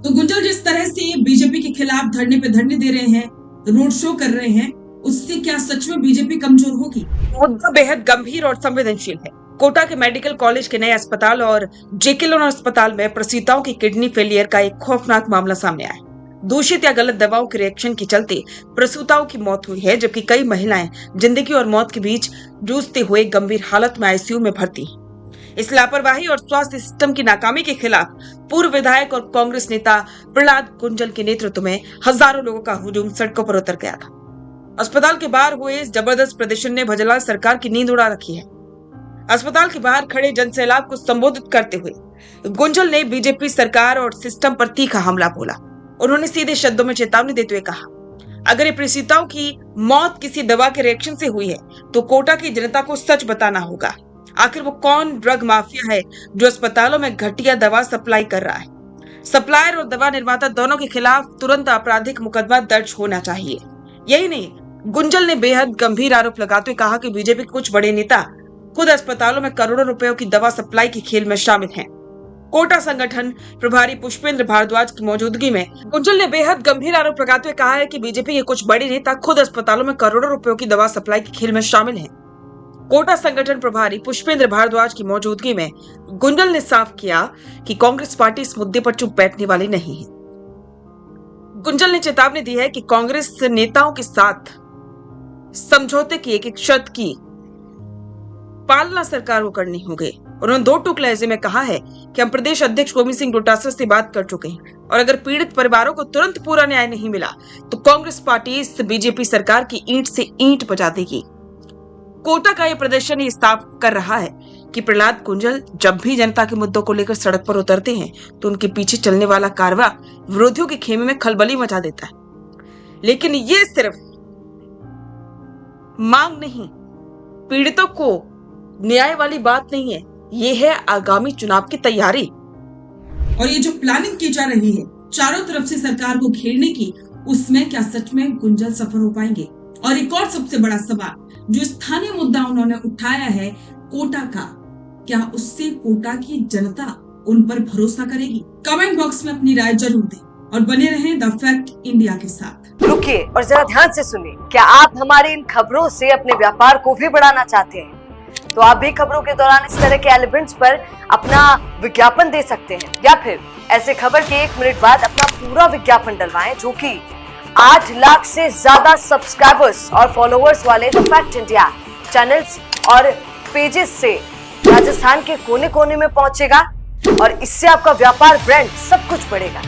तो गुंजल जिस तरह से बीजेपी के खिलाफ धरने पे धरने दे रहे हैं, रोड शो कर रहे हैं, उससे क्या सच में बीजेपी कमजोर होगी? मुद्दा बेहद गंभीर और संवेदनशील है। कोटा के मेडिकल कॉलेज के नए अस्पताल और जेके लोन अस्पताल में प्रसूताओं की किडनी फेलियर का एक खौफनाक मामला सामने आया। दूषित या गलत दवाओं के रिएक्शन के चलते प्रसूताओं की मौत हुई है, जबकि कई महिलाएं जिंदगी और मौत के बीच जूझते हुए गंभीर हालत में आईसीयू में भर्ती हैं। इस लापरवाही और स्वास्थ्य सिस्टम की नाकामी के खिलाफ पूर्व विधायक और कांग्रेस नेता प्रहलाद कुंजल के नेतृत्व में हजारों लोगों का हुजूम सड़कों पर उतर गया था। अस्पताल के बाहर हुए इस जबरदस्त प्रदर्शन ने भजनलाल सरकार की नींद उड़ा रखी है। अस्पताल के बाहर खड़े जनसैलाब को संबोधित करते हुए गुंजल ने बीजेपी सरकार और सिस्टम पर तीखा हमला बोला। उन्होंने सीधे शब्दों में चेतावनी देते हुए कहा, अगर ये प्रसूताओं की मौत किसी दवा के रिएक्शन से हुई है तो कोटा की जनता को सच बताना होगा। आखिर वो कौन ड्रग माफिया है जो अस्पतालों में घटिया दवा सप्लाई कर रहा है? सप्लायर और दवा निर्माता दोनों के खिलाफ तुरंत आपराधिक मुकदमा दर्ज होना चाहिए। यही नहीं, गुंजल ने बेहद गंभीर आरोप लगाते हुए कहा कि बीजेपी के कुछ बड़े नेता खुद अस्पतालों में करोड़ों रुपयों की दवा सप्लाई के खेल में शामिल हैं। कोटा संगठन प्रभारी पुष्पेंद्र भारद्वाज की मौजूदगी में गुंजल ने बेहद गंभीर आरोप लगाते हुए कहा है कि बीजेपी के कुछ बड़े नेता खुद अस्पतालों में करोड़ों रुपयों की दवा सप्लाई के खेल में शामिल हैं। कोटा संगठन प्रभारी पुष्पेंद्र भारद्वाज की मौजूदगी में गुंजल ने साफ किया कि कांग्रेस पार्टी इस मुद्दे पर चुप बैठने वाली नहीं है। गुंजल ने चेतावनी दी है कि कांग्रेस नेताओं के साथ समझौते की एक शर्त की पालना सरकार को करनी होगी। उन्होंने दो टूक लहजे में कहा है कि हम प्रदेश अध्यक्ष गोविंद सिंह डोटासरा से बात कर चुके हैं और अगर पीड़ित परिवारों को तुरंत पूरा न्याय नहीं मिला तो कांग्रेस पार्टी इस बीजेपी सरकार की ईंट से ईंट बजा देगी। कोटा का यह प्रदर्शन ही साफ कर रहा है कि प्रहलाद कुंजल जब भी जनता के मुद्दों को लेकर सड़क पर उतरते हैं तो उनके पीछे चलने वाला कारवां विरोधियों के खेमे में खलबली मचा देता है। लेकिन ये सिर्फ मांग नहीं, पीड़ितों को न्याय वाली बात नहीं है, ये है आगामी चुनाव की तैयारी। और ये जो प्लानिंग की जा रही है चारों तरफ से सरकार को घेरने की, उसमें क्या सच में गुंजल सफल हो पाएंगे? और एक और सबसे बड़ा सवाल जो स्थानीय मुद्दा उन्होंने उठाया है कोटा का, क्या उससे कोटा की जनता उन पर भरोसा करेगी? कमेंट बॉक्स में अपनी राय जरूर दें और बने रहें द फैक्ट इंडिया के साथ। रुकिए और जरा ध्यान से सुनिए। क्या आप हमारी इन खबरों से अपने व्यापार को भी बढ़ाना चाहते हैं? तो आप भी खबरों के दौरान इस तरह के एलिमेंट्स पर अपना विज्ञापन दे सकते हैं, या फिर ऐसे खबर के 1 मिनट बाद अपना पूरा विज्ञापन डलवाएं, जो कि 8 लाख से ज्यादा सब्सक्राइबर्स और फॉलोअर्स वाले द फैक्ट इंडिया चैनल्स और पेजेस से राजस्थान के कोने कोने में पहुंचेगा और इससे आपका व्यापार, ब्रांड सब कुछ बढ़ेगा।